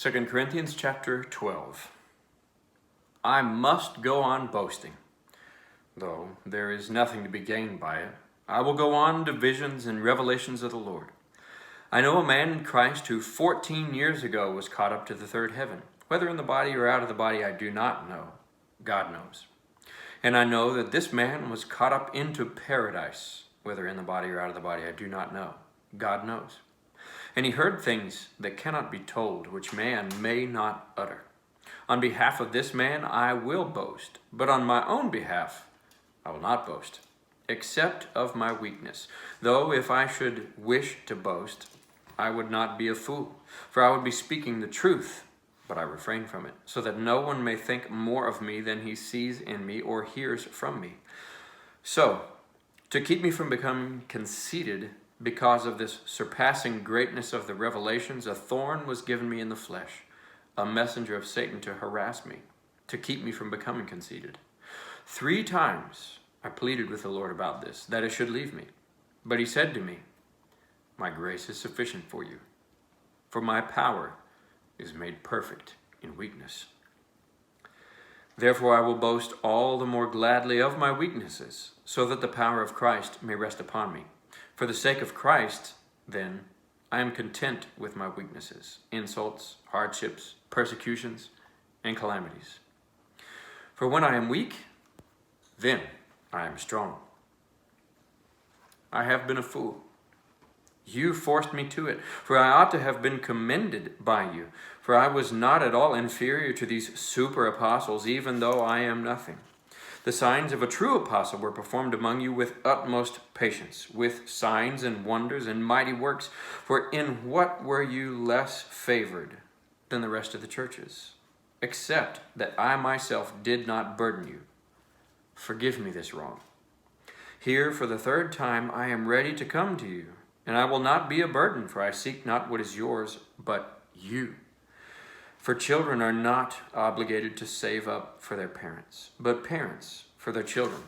2 Corinthians chapter 12. I must go on boasting, though there is nothing to be gained by it. I will go on to visions and revelations of the Lord. I know a man in Christ who 14 years ago was caught up to the third heaven. Whether in the body or out of the body, I do not know. God knows. And I know that this man was caught up into paradise. Whether in the body or out of the body, I do not know. God knows. And he heard things that cannot be told, which man may not utter. On behalf of this man I will boast, but on my own behalf I will not boast, except of my weakness. Though if I should wish to boast, I would not be a fool, for I would be speaking the truth, but I refrain from it, so that no one may think more of me than he sees in me or hears from me. So, to keep me from becoming conceited, because of this surpassing greatness of the revelations, a thorn was given me in the flesh, a messenger of Satan to harass me, to keep me from becoming conceited. 3 times I pleaded with the Lord about this, that it should leave me. But he said to me, my grace is sufficient for you, for my power is made perfect in weakness. Therefore I will boast all the more gladly of my weaknesses, so that the power of Christ may rest upon me. For the sake of Christ, then, I am content with my weaknesses, insults, hardships, persecutions, and calamities. For when I am weak, then I am strong. I have been a fool. You forced me to it, for I ought to have been commended by you. For I was not at all inferior to these super apostles, even though I am nothing. The signs of a true apostle were performed among you with utmost patience, with signs and wonders and mighty works. For in what were you less favored than the rest of the churches, except that I myself did not burden you? Forgive me this wrong. Here, for the 3rd time, I am ready to come to you, and I will not be a burden, for I seek not what is yours, but you. For children are not obligated to save up for their parents, but parents for their children.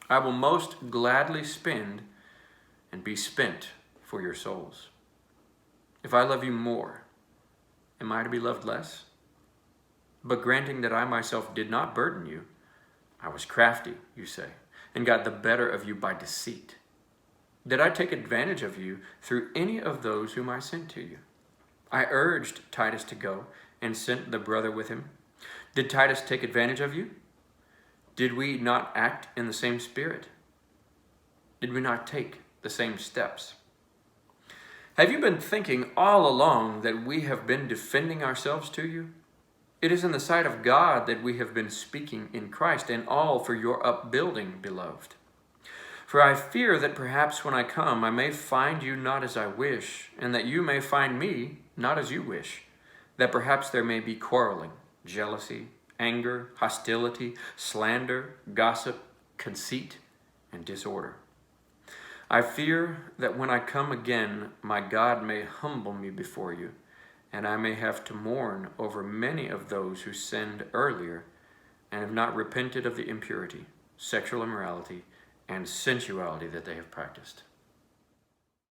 I will most gladly spend and be spent for your souls. If I love you more, am I to be loved less? But granting that I myself did not burden you, I was crafty, you say, and got the better of you by deceit. Did I take advantage of you through any of those whom I sent to you? I urged Titus to go and sent the brother with him. Did Titus take advantage of you? Did we not act in the same spirit? Did we not take the same steps? Have you been thinking all along that we have been defending ourselves to you? It is in the sight of God that we have been speaking in Christ, and all for your upbuilding, beloved. For I fear that perhaps when I come, I may find you not as I wish, and that you may find me not as you wish, that perhaps there may be quarreling, jealousy, anger, hostility, slander, gossip, conceit, and disorder. I fear that when I come again, my God may humble me before you, and I may have to mourn over many of those who sinned earlier and have not repented of the impurity, sexual immorality, and sensuality that they have practiced.